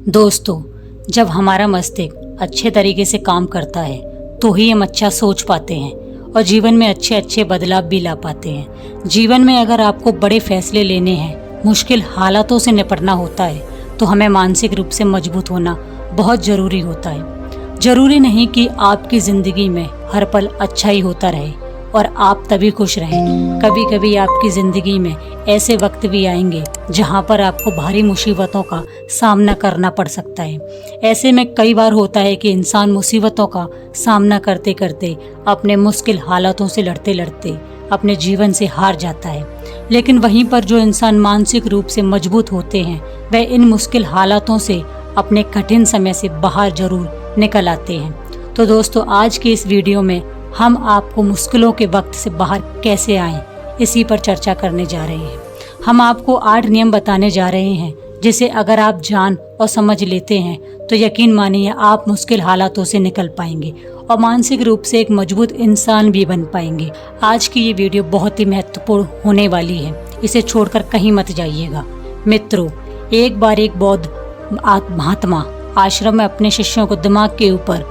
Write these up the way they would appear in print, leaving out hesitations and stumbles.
दोस्तों, जब हमारा मस्तिष्क अच्छे तरीके से काम करता है तो ही हम अच्छा सोच पाते हैं और जीवन में अच्छे अच्छे बदलाव भी ला पाते हैं। जीवन में अगर आपको बड़े फैसले लेने हैं, मुश्किल हालातों से निपटना होता है तो हमें मानसिक रूप से मजबूत होना बहुत ज़रूरी होता है। ज़रूरी नहीं कि आपकी ज़िंदगी में हर पल अच्छा ही होता रहे और आप तभी खुश रहें। कभी कभी आपकी ज़िंदगी में ऐसे वक्त भी आएंगे जहां पर आपको भारी मुसीबतों का सामना करना पड़ सकता है। ऐसे में कई बार होता है कि इंसान मुसीबतों का सामना करते करते अपने मुश्किल हालातों से लड़ते लड़ते अपने जीवन से हार जाता है। लेकिन वहीं पर जो इंसान मानसिक रूप से मजबूत होते हैं वह इन मुश्किल हालातों से अपने कठिन समय से बाहर जरूर निकल आते हैं। तो दोस्तों, आज की इस वीडियो में हम आपको मुश्किलों के वक्त से बाहर कैसे आएं, इसी पर चर्चा करने जा रहे हैं। हम आपको 8 नियम बताने जा रहे हैं जिसे अगर आप जान और समझ लेते हैं तो यकीन मानिए आप मुश्किल हालातों से निकल पाएंगे और मानसिक रूप से एक मजबूत इंसान भी बन पाएंगे। आज की ये वीडियो बहुत ही महत्वपूर्ण होने वाली है, इसे छोड़कर कहीं मत जाइएगा। मित्रों, एक बार एक बौद्ध महात्मा आश्रम में अपने शिष्यों को दिमाग के ऊपर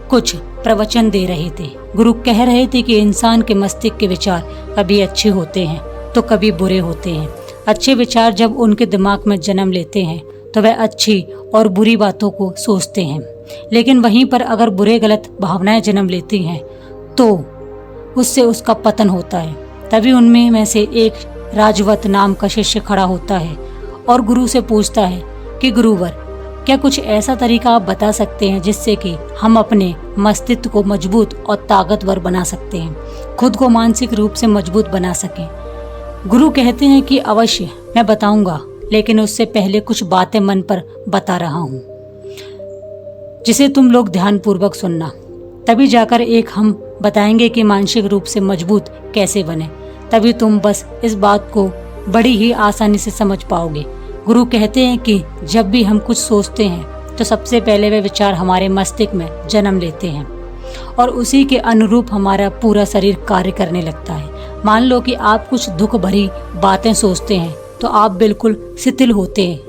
कुछ प्रवचन दे रहे थे। गुरु कह रहे थे कि इंसान के मस्तिष्क के विचार कभी अच्छे होते हैं तो कभी बुरे होते हैं। अच्छे विचार जब उनके दिमाग में जन्म लेते हैं तो वह अच्छी और बुरी बातों को सोचते हैं, लेकिन वहीं पर अगर बुरे गलत भावनाएं जन्म लेती हैं तो उससे उसका पतन होता है। तभी उनमें में से एक राजवत नाम का शिष्य खड़ा होता है और गुरु से पूछता है कि गुरुवर, क्या कुछ ऐसा तरीका आप बता सकते हैं जिससे कि हम अपने मस्तिष्क को मजबूत और ताकतवर बना सकते हैं, खुद को मानसिक रूप से मजबूत बना सकें। गुरु कहते हैं कि अवश्य मैं बताऊंगा, लेकिन उससे पहले कुछ बातें मन पर बता रहा हूँ जिसे तुम लोग ध्यानपूर्वक सुनना। तभी जाकर एक हम बताएंगे कि मानसिक रूप से मजबूत कैसे बने। तभी तुम बस इस बात को बड़ी ही आसानी से समझ पाओगे। गुरु कहते हैं कि जब भी हम कुछ सोचते हैं तो सबसे पहले वे विचार हमारे मस्तिष्क में जन्म लेते हैं और उसी के अनुरूप हमारा पूरा शरीर कार्य करने लगता है। मान लो कि आप कुछ दुख भरी बातें सोचते हैं तो आप बिल्कुल शिथिल होते हैं,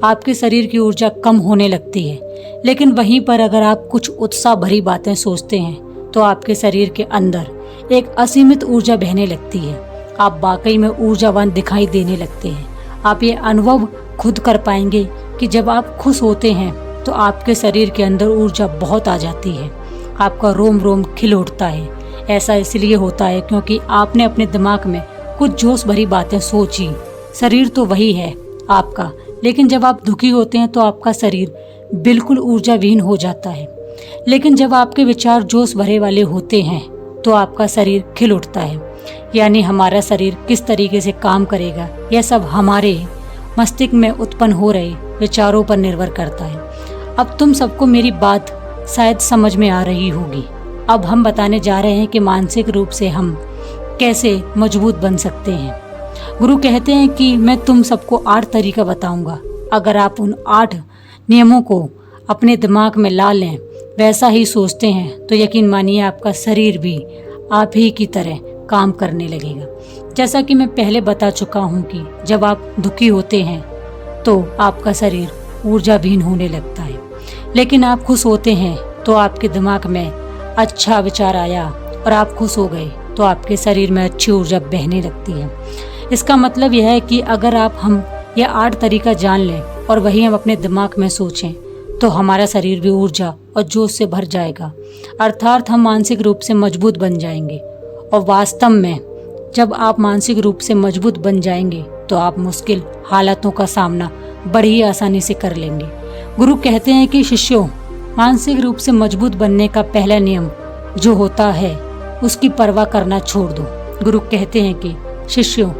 आपके शरीर की ऊर्जा कम होने लगती है। लेकिन वहीं पर अगर आप कुछ उत्साह भरी बातें सोचते हैं तो आपके शरीर के अंदर एक असीमित ऊर्जा बहने लगती है। आप वाकई में ऊर्जावान दिखाई देने लगते हैं। आप ये अनुभव खुद कर पाएंगे कि जब आप खुश होते हैं तो आपके शरीर के अंदर ऊर्जा बहुत आ जाती है, आपका रोम रोम खिल उठता है। ऐसा इसलिए होता है क्योंकि आपने अपने दिमाग में कुछ जोश भरी बातें सोची। शरीर तो वही है आपका, लेकिन जब आप दुखी होते हैं तो आपका शरीर बिल्कुल ऊर्जाविहीन हो जाता है। लेकिन जब आपके विचार जोश भरे वाले होते हैं तो आपका शरीर खिल उठता है। यानी हमारा शरीर किस तरीके से काम करेगा यह सब हमारे मस्तिष्क में उत्पन्न हो रहे विचारों पर निर्भर करता है। अब तुम सबको मेरी बात शायद समझ में आ रही होगी। अब हम बताने जा रहे हैं कि मानसिक रूप से हम कैसे मजबूत बन सकते हैं। गुरु कहते हैं कि मैं तुम सबको 8 तरीका बताऊंगा। अगर आप उन 8 नियमों को अपने दिमाग में ला लें, वैसा ही सोचते हैं तो यकीन मानिए आपका शरीर भी आप ही की तरह काम करने लगेगा। जैसा कि मैं पहले बता चुका हूँ कि जब आप दुखी होते हैं तो आपका शरीर ऊर्जाविहीन होने लगता है, लेकिन आप खुश होते हैं तो आपके दिमाग में अच्छा विचार आया और आप खुश हो गए तो आपके शरीर में अच्छी ऊर्जा बहने लगती है। इसका मतलब यह है कि अगर हम यह 8 तरीका जान लें और वही हम अपने दिमाग में सोचें तो हमारा शरीर भी ऊर्जा और जोश से भर जाएगा, अर्थात हम मानसिक रूप से मजबूत बन जाएंगे। और वास्तव में जब आप मानसिक रूप से मजबूत बन जाएंगे तो आप मुश्किल हालातों का सामना बड़ी आसानी से कर लेंगे। गुरु कहते हैं कि शिष्यों, मानसिक रूप से मजबूत बनने का पहला नियम जो होता है उसकी परवाह करना छोड़ दो। गुरु कहते हैं कि शिष्यों,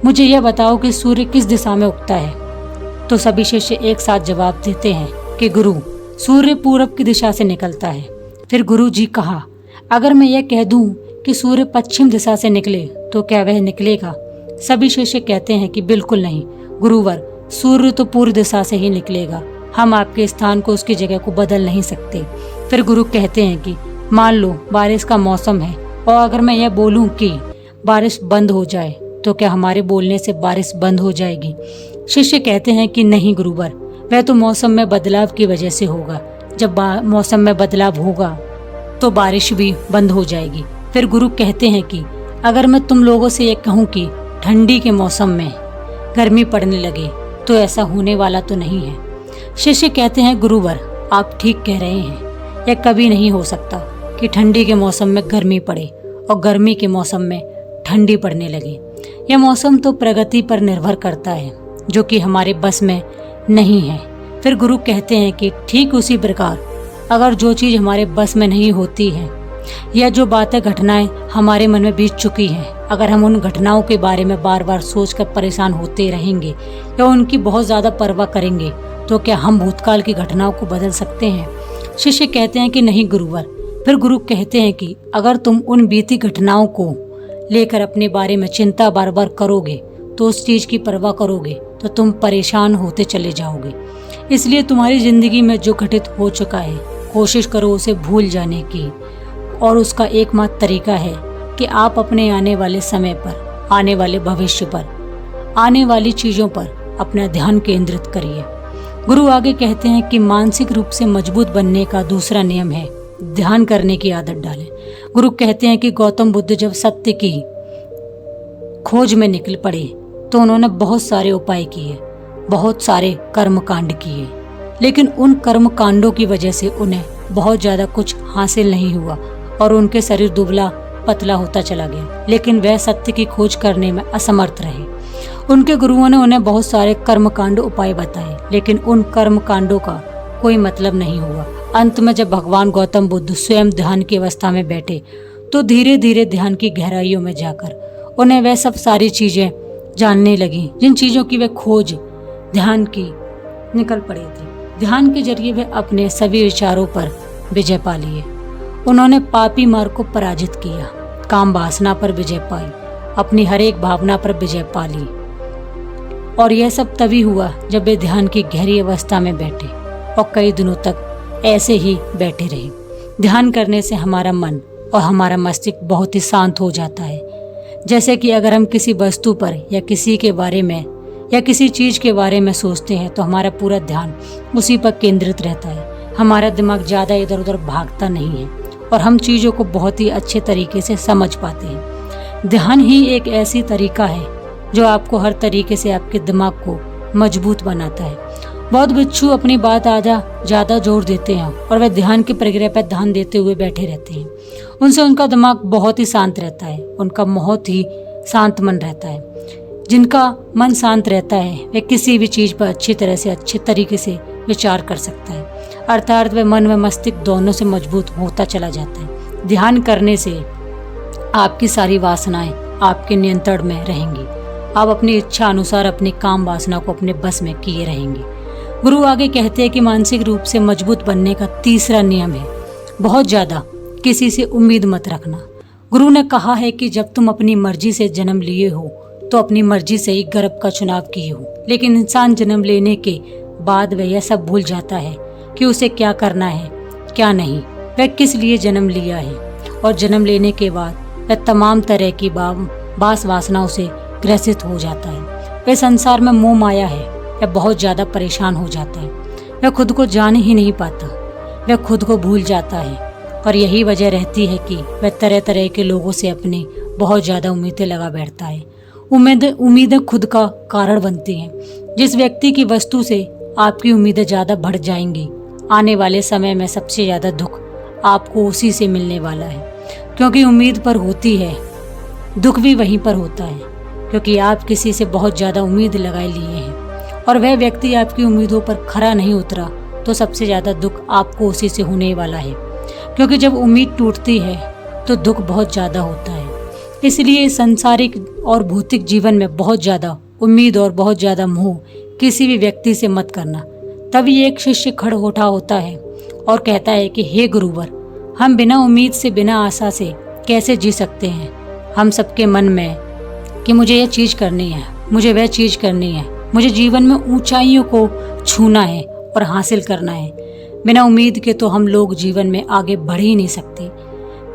मुझे यह बताओ कि सूर्य किस दिशा में उगता है। तो सभी शिष्य एक साथ जवाब देते हैं कि गुरु, सूर्य पूरब की दिशा से निकलता है। फिर गुरु जी कहा, अगर मैं यह कह दूं कि सूर्य पश्चिम दिशा से निकले तो क्या वह निकलेगा? सभी शिष्य कहते हैं कि बिल्कुल नहीं गुरुवर, सूर्य तो पूर्व दिशा से ही निकलेगा, हम आपके स्थान को उसकी जगह को बदल नहीं सकते। फिर गुरु कहते हैं कि मान लो बारिश का मौसम है और अगर मैं यह बोलूं कि बारिश बंद हो जाए तो क्या हमारे बोलने से बारिश बंद हो जाएगी? शिष्य कहते हैं कि नहीं गुरुवर, वह तो मौसम में बदलाव की वजह से होगा। जब मौसम में बदलाव होगा तो बारिश भी बंद हो जाएगी। फिर गुरु कहते हैं कि अगर मैं तुम लोगों से ये कहूँ कि ठंडी के मौसम में गर्मी पड़ने लगे तो ऐसा होने वाला तो नहीं है। शिष्य कहते हैं गुरुवर, आप ठीक कह रहे हैं, यह कभी नहीं हो सकता कि ठंडी के मौसम में गर्मी पड़े और गर्मी के मौसम में ठंडी पड़ने लगे। यह मौसम तो प्रगति पर निर्भर करता है जो कि हमारे बस में नहीं है। फिर गुरु कहते हैं कि ठीक उसी प्रकार अगर जो चीज़ हमारे बस में नहीं होती है या जो बातें घटनाएं हमारे मन में बीत चुकी हैं, अगर हम उन घटनाओं के बारे में बार बार सोचकर परेशान होते रहेंगे या उनकी बहुत ज़्यादा परवाह करेंगे तो क्या हम भूतकाल की घटनाओं को बदल सकते हैं? शिष्य कहते हैं कि नहीं गुरुवर। फिर गुरु कहते हैं कि अगर तुम उन बीती घटनाओं को लेकर अपने बारे में चिंता बार बार करोगे तो उस चीज़ की परवाह करोगे तो तुम परेशान होते चले जाओगे। इसलिए तुम्हारी ज़िंदगी में जो घटित हो चुका है कोशिश करो उसे भूल जाने की, और उसका एकमात्र तरीका है कि आप अपने आने वाले समय पर, आने वाले भविष्य पर, आने वाली चीज़ों पर अपना ध्यान केंद्रित करिए। गुरु आगे कहते हैं कि मानसिक रूप से मजबूत बनने का दूसरा नियम है ध्यान करने की आदत डालें। गुरु कहते हैं कि गौतम बुद्ध जब सत्य की खोज में निकल पड़े तो उन्होंने बहुत सारे उपाय किए, बहुत सारे कर्मकांड किए, लेकिन उन कर्मकांडों की वजह से उन्हें बहुत ज़्यादा कुछ हासिल नहीं हुआ और उनके शरीर दुबला पतला होता चला गया, लेकिन वह सत्य की खोज करने में असमर्थ रहे। उनके गुरुओं ने उन्हें बहुत सारे कर्मकांड उपाय बताए, लेकिन उन कर्मकांडों का कोई मतलब नहीं हुआ। अंत में जब भगवान गौतम बुद्ध स्वयं ध्यान की अवस्था में बैठे तो धीरे धीरे ध्यान की गहराइयों में जाकर उन्हें वह सब सारी चीज़ें जानने लगी जिन चीज़ों की वे खोज ध्यान की निकल पड़े थे। ध्यान के जरिए वे अपने सभी विचारों पर विजय पा लिए। उन्होंने पापी मार्ग को पराजित किया, काम वासना पर विजय पाई, अपनी हर एक भावना पर विजय पा ली। और यह सब तभी हुआ जब वे ध्यान की गहरी अवस्था में बैठे और कई दिनों तक ऐसे ही बैठे रहे। ध्यान करने से हमारा मन और हमारा मस्तिष्क बहुत ही शांत हो जाता है। जैसे कि अगर हम किसी वस्तु पर या किसी के बारे में या किसी चीज़ के बारे में सोचते हैं तो हमारा पूरा ध्यान उसी पर केंद्रित रहता है। हमारा दिमाग ज़्यादा इधर उधर भागता नहीं है और हम चीज़ों को बहुत ही अच्छे तरीके से समझ पाते हैं। ध्यान ही एक ऐसी तरीका है जो आपको हर तरीके से आपके दिमाग को मजबूत बनाता है। बहुत भिक्षु अपनी बात ज़्यादा जोर देते हैं और वे ध्यान की प्रक्रिया पर ध्यान देते हुए बैठे रहते हैं। उनसे उनका दिमाग बहुत ही शांत रहता है, उनका बहुत ही शांत मन रहता है। जिनका मन शांत रहता है वे किसी भी चीज़ पर अच्छी तरह से अच्छे तरीके से विचार कर सकता है, अर्थात वे मन व मस्तिष्क दोनों से मजबूत होता चला जाता है। ध्यान करने से आपकी सारी वासनाएं आपके नियंत्रण में रहेंगी। आप अपनी इच्छा अनुसार अपनी काम वासना को अपने बस में किए रहेंगे। गुरु आगे कहते हैं कि मानसिक रूप से मजबूत बनने का तीसरा नियम है बहुत ज़्यादा किसी से उम्मीद मत रखना। गुरु ने कहा है कि जब तुम अपनी मर्जी से जन्म लिए हो तो अपनी मर्जी से ही गर्भ का चुनाव किए हो, लेकिन इंसान जन्म लेने के बाद वह यह सब भूल जाता है कि उसे क्या करना है क्या नहीं, वह किस लिए जन्म लिया है। और जन्म लेने के बाद वह तमाम तरह की बास वासनाओं से ग्रसित हो जाता है। वह संसार में मोह माया है, वह बहुत ज़्यादा परेशान हो जाता है। वह खुद को जान ही नहीं पाता, वह खुद को भूल जाता है। और यही वजह रहती है कि वह तरह तरह के लोगों से अपनी बहुत ज़्यादा उम्मीदें लगा बैठता है। उम्मीदें खुद का कारण बनती हैं। जिस व्यक्ति की वस्तु से आपकी उम्मीदें ज़्यादा बढ़ जाएंगी, आने वाले समय में सबसे ज़्यादा दुख आपको उसी से मिलने वाला है, क्योंकि उम्मीद पर होती है दुख भी वहीं पर होता है, क्योंकि आप किसी से बहुत ज़्यादा उम्मीद लगाए लिए हैं और वह व्यक्ति आपकी उम्मीदों पर खरा नहीं उतरा तो सबसे ज़्यादा दुख आपको उसी से होने वाला है, क्योंकि जब उम्मीद टूटती है तो दुख बहुत ज़्यादा होता है। इसलिए सांसारिक और भौतिक जीवन में बहुत ज़्यादा उम्मीद और बहुत ज़्यादा मोह किसी भी व्यक्ति से मत करना। तभी एक शिष्य खड़ा उठा होता है और कहता है कि हे गुरुवर, हम बिना उम्मीद से बिना आशा से कैसे जी सकते हैं। हम सबके मन में कि मुझे यह चीज़ करनी है, मुझे वह चीज़ करनी है, मुझे जीवन में ऊंचाइयों को छूना है और हासिल करना है। बिना उम्मीद के तो हम लोग जीवन में आगे बढ़ ही नहीं सकते।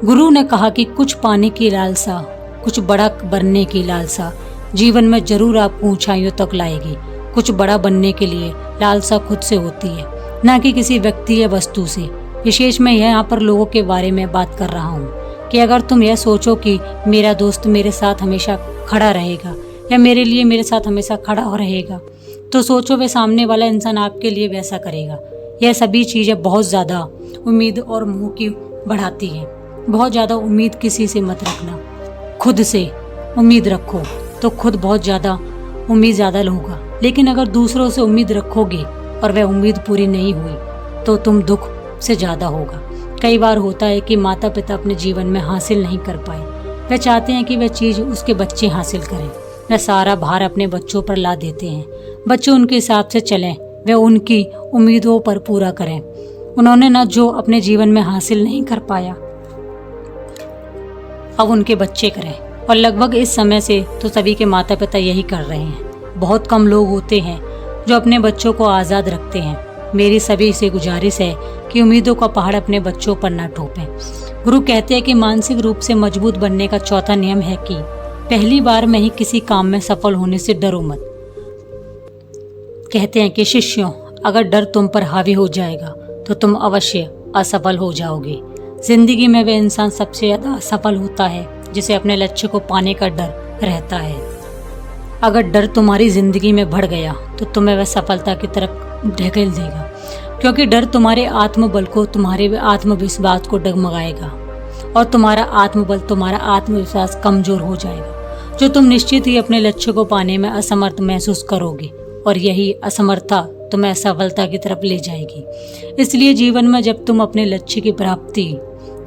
गुरु ने कहा कि कुछ पाने की लालसा, कुछ बड़ा बनने की लालसा जीवन में जरूर आपको ऊंचाइयों तक लाएगी। कुछ बड़ा बनने के लिए लालसा खुद से होती है, ना कि किसी व्यक्ति या वस्तु से। विशेष मैं यहाँ पर लोगों के बारे में बात कर रहा हूँ कि अगर तुम यह सोचो कि मेरा दोस्त मेरे साथ हमेशा खड़ा रहेगा या मेरे लिए मेरे साथ हमेशा खड़ा हो रहेगा, तो सोचो वे सामने वाला इंसान आपके लिए वैसा करेगा। यह सभी चीज़ें बहुत ज़्यादा उम्मीद और मुँह की बढ़ाती है। बहुत ज़्यादा उम्मीद किसी से मत रखना, खुद से उम्मीद रखो तो खुद बहुत ज़्यादा उम्मीद ज़्यादा होगा। लेकिन अगर दूसरों से उम्मीद रखोगे और वह उम्मीद पूरी नहीं हुई तो तुम दुख से ज़्यादा होगा। कई बार होता है कि माता पिता अपने जीवन में हासिल नहीं कर पाए, वे चाहते हैं कि वह चीज़ उसके बच्चे हासिल करें। वह सारा भार अपने बच्चों पर ला देते हैं, बच्चे उनके हिसाब से चलें, वे उनकी उम्मीदों पर पूरा करें। उन्होंने ना जो अपने जीवन में हासिल नहीं कर पाया अब उनके बच्चे करें, और लगभग इस समय से तो सभी के माता पिता यही कर रहे हैं। बहुत कम लोग होते हैं जो अपने बच्चों को आज़ाद रखते हैं। मेरी सभी से गुजारिश है कि उम्मीदों का पहाड़ अपने बच्चों पर न ठोपें। गुरु कहते हैं कि मानसिक रूप से मजबूत बनने का चौथा नियम है कि पहली बार में ही किसी काम में सफल होने से डरो मत। कहते हैं कि शिष्यों, अगर डर तुम पर हावी हो जाएगा तो तुम अवश्य असफल हो जाओगे। जिंदगी में वह इंसान सबसे ज़्यादा सफल होता है जिसे अपने लक्ष्य को पाने का डर रहता है। अगर डर तुम्हारी जिंदगी में बढ़ गया तो तुम्हें वह सफलता की तरफ ढकेल देगा, क्योंकि डर तुम्हारे आत्मबल को, तुम्हारे आत्मविश्वास को डगमगाएगा और तुम्हारा आत्मबल, तुम्हारा आत्मविश्वास कमजोर हो जाएगा, जो तुम निश्चित ही अपने लक्ष्य को पाने में असमर्थ महसूस करोगे, और यही असमर्थता तुम्हें असफलता की तरफ ले जाएगी। इसलिए जीवन में जब तुम अपने लक्ष्य की प्राप्ति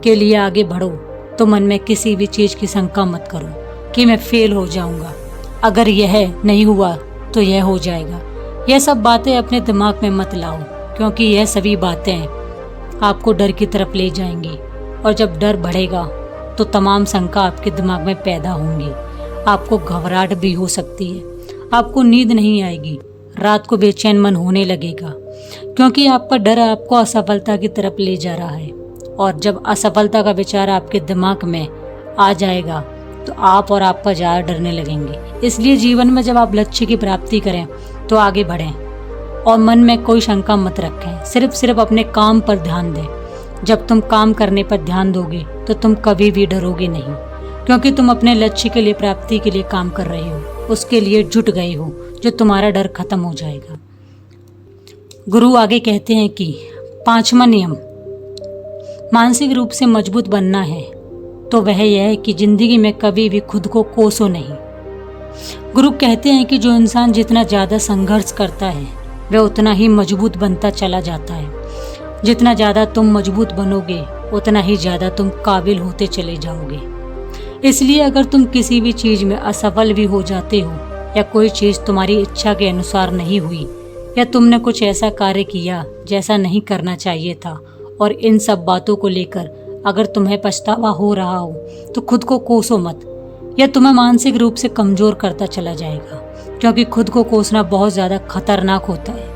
के लिए आगे बढ़ो तो मन में किसी भी चीज़ की शंका मत करो कि मैं फेल हो जाऊंगा, अगर यह नहीं हुआ तो यह हो जाएगा। यह सब बातें अपने दिमाग में मत लाओ, क्योंकि यह सभी बातें आपको डर की तरफ ले जाएंगी, और जब डर बढ़ेगा तो तमाम शंका आपके दिमाग में पैदा होंगी। आपको घबराहट भी हो सकती है, आपको नींद नहीं आएगी, रात को बेचैन मन होने लगेगा, क्योंकि आपका डर आपको असफलता की तरफ ले जा रहा है। और जब असफलता का विचार आपके दिमाग में आ जाएगा तो आप और आपका ज़्यादा डरने लगेंगे। इसलिए जीवन में जब आप लक्ष्य की प्राप्ति करें तो आगे बढ़ें और मन में कोई शंका मत रखें, सिर्फ अपने काम पर ध्यान दें। जब तुम काम करने पर ध्यान दोगे तो तुम कभी भी डरोगे नहीं, क्योंकि तुम अपने लक्ष्य के लिए, प्राप्ति के लिए काम कर रहे हो, उसके लिए जुट गए हो, जो तुम्हारा डर खत्म हो जाएगा। गुरु आगे कहते हैं कि पांचवा नियम मानसिक रूप से मजबूत बनना है तो वह यह है कि जिंदगी में कभी भी खुद को कोसो नहीं। गुरु कहते हैं कि जो इंसान जितना ज़्यादा संघर्ष करता है वह उतना ही मजबूत बनता चला जाता है। जितना ज़्यादा तुम मजबूत बनोगे उतना ही ज़्यादा तुम काबिल होते चले जाओगे। इसलिए अगर तुम किसी भी चीज़ में असफल भी हो जाते हो, या कोई चीज़ तुम्हारी इच्छा के अनुसार नहीं हुई, या तुमने कुछ ऐसा कार्य किया जैसा नहीं करना चाहिए था, और इन सब बातों को लेकर अगर तुम्हें पछतावा हो रहा हो तो खुद को कोसो मत। यह तुम्हें मानसिक रूप से कमज़ोर करता चला जाएगा, क्योंकि खुद को कोसना बहुत ज़्यादा खतरनाक होता है।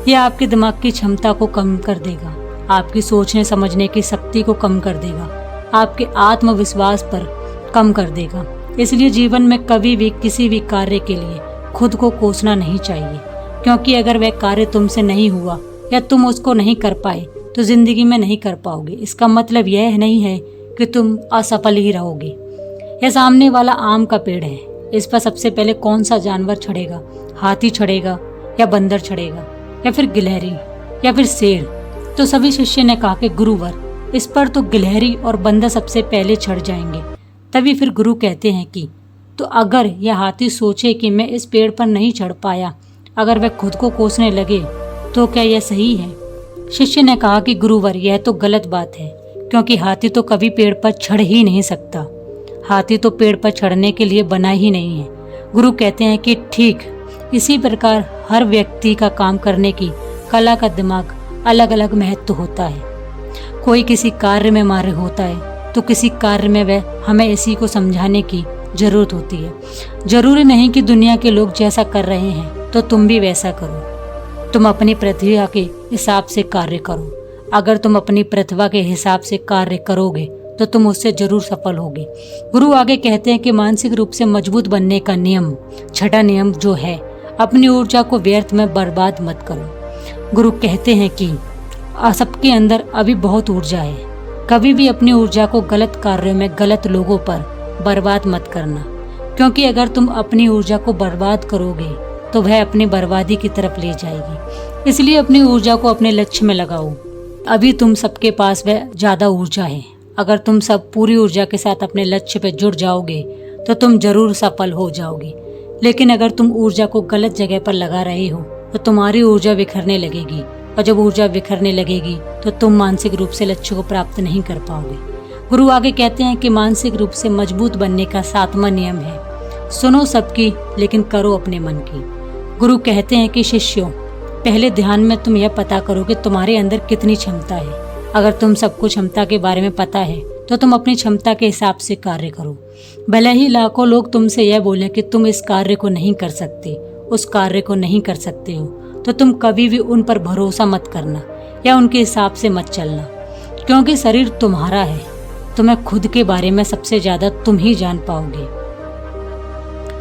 यह आपके दिमाग की क्षमता को कम कर देगा, आपकी सोचने समझने की शक्ति को कम कर देगा, आपके आत्मविश्वास पर कम कर देगा। इसलिए जीवन में कभी भी किसी भी कार्य के लिए खुद को कोसना नहीं चाहिए, क्योंकि अगर वह कार्य तुमसे नहीं हुआ या तुम उसको नहीं कर पाए तो जिंदगी में नहीं कर पाओगे। इसका मतलब यह नहीं है कि तुम असफल ही रहोगे। यह सामने वाला आम का पेड़ है, इस पर सबसे पहले कौन सा जानवर चढ़ेगा? हाथी चढ़ेगा या बंदर चढ़ेगा या फिर गिलहरी या फिर शेर? तो सभी शिष्य ने कहा कि गुरुवर, इस पर तो गिलहरी और बंदर सबसे पहले चढ़ जाएंगे। तभी फिर गुरु कहते हैं कि तो अगर यह हाथी सोचे कि मैं इस पेड़ पर नहीं चढ़ पाया, अगर वह खुद को कोसने लगे तो क्या यह सही है? शिष्य ने कहा कि गुरुवर, यह तो गलत बात है, क्योंकि हाथी तो कभी पेड़ पर चढ़ ही नहीं सकता। हाथी तो पेड़ पर चढ़ने के लिए बना ही नहीं है। गुरु कहते हैं कि ठीक इसी प्रकार हर व्यक्ति का काम करने की कला का दिमाग अलग अलग महत्व होता है। कोई किसी कार्य में माहिर होता है तो किसी कार्य में वह हमें इसी को समझाने की जरूरत होती है। जरूरी नहीं कि दुनिया के लोग जैसा कर रहे हैं तो तुम भी वैसा करो। तुम अपनी प्रतिभा के हिसाब से कार्य करो। अगर तुम अपनी प्रतिभा के हिसाब से कार्य करोगे तो तुम उससे जरूर सफल होगे। गुरु आगे कहते हैं कि मानसिक रूप से मजबूत बनने का नियम, छठा नियम जो है, अपनी ऊर्जा को व्यर्थ में बर्बाद मत करो। गुरु कहते हैं कि सबके अंदर अभी बहुत ऊर्जा है। कभी भी अपनी ऊर्जा को गलत कार्यों में, गलत लोगों पर बर्बाद मत करना, क्योंकि अगर तुम अपनी ऊर्जा को बर्बाद करोगे तो वह अपनी बर्बादी की तरफ ले जाएगी। इसलिए अपनी ऊर्जा को अपने लक्ष्य में लगाओ। अभी तुम सबके पास वह ज़्यादा ऊर्जा है। अगर तुम सब पूरी ऊर्जा के साथ अपने लक्ष्य पर जुड़ जाओगे तो तुम जरूर सफल हो जाओगे। लेकिन अगर तुम ऊर्जा को गलत जगह पर लगा रहे हो तो तुम्हारी ऊर्जा बिखरने लगेगी, और जब ऊर्जा बिखरने लगेगी तो तुम मानसिक रूप से लक्ष्य को प्राप्त नहीं कर पाओगे। गुरु आगे कहते हैं कि मानसिक रूप से मजबूत बनने का 7वां नियम है, सुनो सबकी लेकिन करो अपने मन की। गुरु कहते हैं कि शिष्यों, पहले ध्यान में तुम यह पता करो कि तुम्हारे अंदर कितनी क्षमता है। अगर तुम सबको क्षमता के बारे में पता है तो तुम अपनी क्षमता के हिसाब से कार्य करो। भले ही लाखों लोग तुमसे यह बोलें कि तुम इस कार्य को नहीं कर सकते, उस कार्य को नहीं कर सकते हो, तो तुम कभी भी उन पर भरोसा मत करना या उनके हिसाब से मत चलना, क्योंकि शरीर तुम्हारा है। तुम्हें खुद के बारे में सबसे ज्यादा तुम ही जान पाओगे।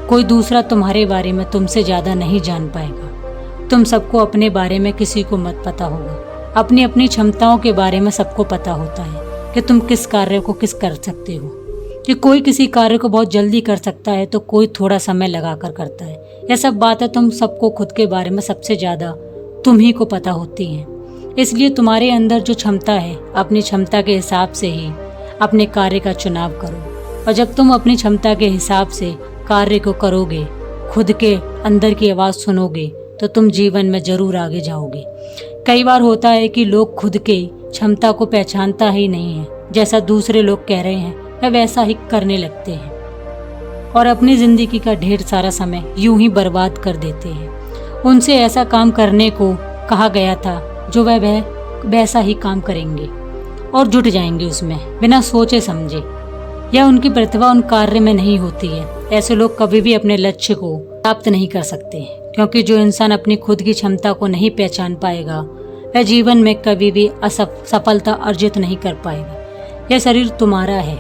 कोई दूसरा तुम्हारे बारे में तुमसे ज्यादा नहीं जान पाएगा। तुम सबको अपने बारे में किसी को मत पता होगा। अपनी अपनी क्षमताओं के बारे में सबको पता होता है कि तुम किस कार्य को किस कर सकते हो। कि कोई किसी कार्य को बहुत जल्दी कर सकता है तो कोई थोड़ा समय लगाकर करता है। यह सब बातें तुम सबको खुद के बारे में सबसे ज़्यादा तुम ही को पता होती हैं। इसलिए तुम्हारे अंदर जो क्षमता है, अपनी क्षमता के हिसाब से ही अपने कार्य का चुनाव करो। और जब तुम अपनी क्षमता के हिसाब से कार्य को करोगे, खुद के अंदर की आवाज़ सुनोगे, तो तुम जीवन में जरूर आगे जाओगे। कई बार होता है कि लोग खुद के क्षमता को पहचानता ही नहीं है। जैसा दूसरे लोग कह रहे हैं वह वैसा ही करने लगते हैं और अपनी जिंदगी का ढेर सारा समय यूं ही बर्बाद कर देते हैं। उनसे ऐसा काम करने को कहा गया था जो वह वैसा ही काम करेंगे और जुट जाएंगे उसमें बिना सोचे समझे, या उनकी प्रतिभा उन कार्य में नहीं होती है। ऐसे लोग कभी भी अपने लक्ष्य को प्राप्त नहीं कर सकते, क्योंकि जो इंसान अपनी खुद की क्षमता को नहीं पहचान पाएगा वह जीवन में कभी भी सफलता अर्जित नहीं कर पाएगा। यह शरीर तुम्हारा है,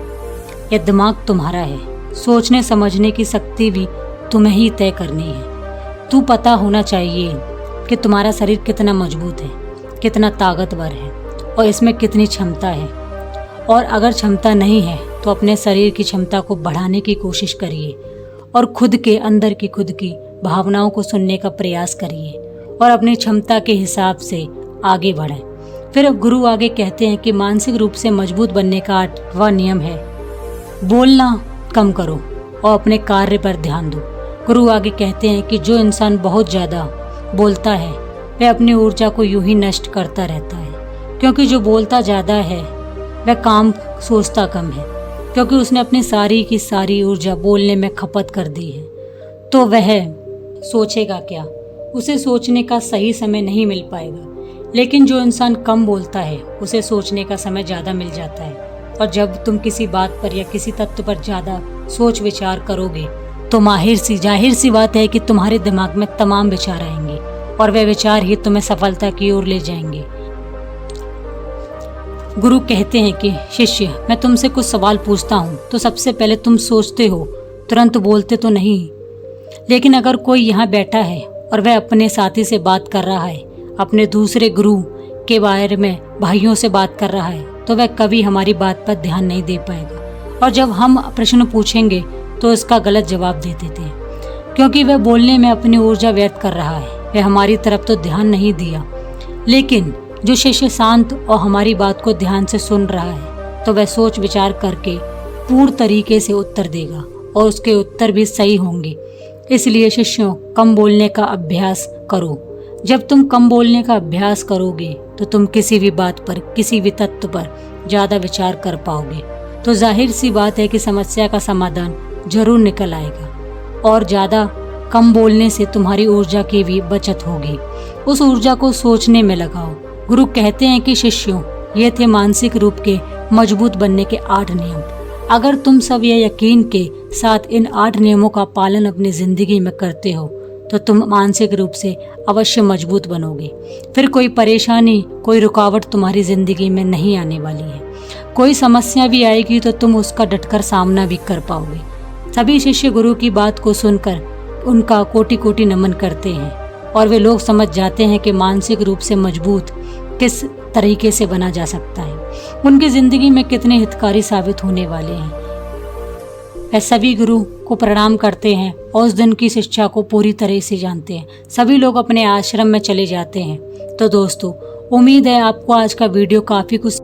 यह दिमाग तुम्हारा है, सोचने समझने की शक्ति भी तुम्हें ही तय करनी है। तू पता होना चाहिए कि तुम्हारा शरीर कितना मजबूत है, कितना ताकतवर है और इसमें कितनी क्षमता है। और अगर क्षमता नहीं है तो अपने शरीर की क्षमता को बढ़ाने की कोशिश करिए और खुद के अंदर की खुद की भावनाओं को सुनने का प्रयास करिए और अपनी क्षमता के हिसाब से आगे बढ़ें। फिर गुरु आगे कहते हैं कि मानसिक रूप से मजबूत बनने का 8वां नियम है, बोलना कम करो और अपने कार्य पर ध्यान दो। गुरु आगे कहते हैं कि जो इंसान बहुत ज़्यादा बोलता है वह अपनी ऊर्जा को यूं ही नष्ट करता रहता है, क्योंकि जो बोलता ज़्यादा है वह काम सोचता कम है, क्योंकि उसने अपनी सारी की सारी ऊर्जा बोलने में खपत कर दी है। तो वह सोचेगा क्या? उसे सोचने का सही समय नहीं मिल पाएगा। लेकिन जो इंसान कम बोलता है उसे सोचने का समय ज़्यादा मिल जाता है। और जब तुम किसी बात पर या किसी तत्व पर ज़्यादा सोच विचार करोगे तो जाहिर सी बात है कि तुम्हारे दिमाग में तमाम विचार आएंगे और वे विचार ही तुम्हें सफलता की ओर ले जाएंगे। गुरु कहते हैं कि शिष्य, मैं तुमसे कुछ सवाल पूछता हूँ तो सबसे पहले तुम सोचते हो, तुरंत बोलते तो नहीं। लेकिन अगर कोई यहाँ बैठा है और वह अपने साथी से बात कर रहा है, अपने दूसरे गुरु के बारे में भाइयों से बात कर रहा है, तो वह कभी हमारी बात पर ध्यान नहीं दे पाएगा। और जब हम प्रश्न पूछेंगे तो इसका गलत जवाब दे देते हैं, क्योंकि वह बोलने में अपनी ऊर्जा व्यर्थ कर रहा है। वह हमारी तरफ तो ध्यान नहीं दिया। लेकिन जो शिष्य शांत और हमारी बात को ध्यान से सुन रहा है तो वह सोच विचार करके पूर्ण तरीके से उत्तर देगा और उसके उत्तर भी सही होंगे। इसलिए शिष्यों, कम बोलने का अभ्यास करो। जब तुम कम बोलने का अभ्यास करोगे तो तुम किसी भी बात पर, किसी भी तत्व पर ज़्यादा विचार कर पाओगे। तो जाहिर सी बात है कि समस्या का समाधान जरूर निकल आएगा। और ज़्यादा कम बोलने से तुम्हारी ऊर्जा की भी बचत होगी। उस ऊर्जा को सोचने में लगाओ। गुरु कहते हैं कि शिष्यों, ये थे मानसिक रूप के मजबूत बनने के 8 नियम। अगर तुम सब ये यकीन के साथ इन 8 नियमों का पालन अपनी जिंदगी में करते हो तो तुम मानसिक रूप से अवश्य मजबूत बनोगे। फिर कोई परेशानी, कोई रुकावट तुम्हारी जिंदगी में नहीं आने वाली है। कोई समस्या भी आएगी तो तुम उसका डटकर सामना भी कर पाओगे। सभी शिष्य गुरु की बात को सुनकर उनका कोटि कोटि नमन करते हैं और वे लोग समझ जाते हैं कि मानसिक रूप से मजबूत किस तरीके से बना जा सकता है, उनकी जिंदगी में कितने हितकारी साबित होने वाले हैं। वे सभी गुरु को प्रणाम करते हैं और उस दिन की शिक्षा को पूरी तरह से जानते हैं। सभी लोग अपने आश्रम में चले जाते हैं। तो दोस्तों, उम्मीद है आपको आज का वीडियो काफ़ी कुछ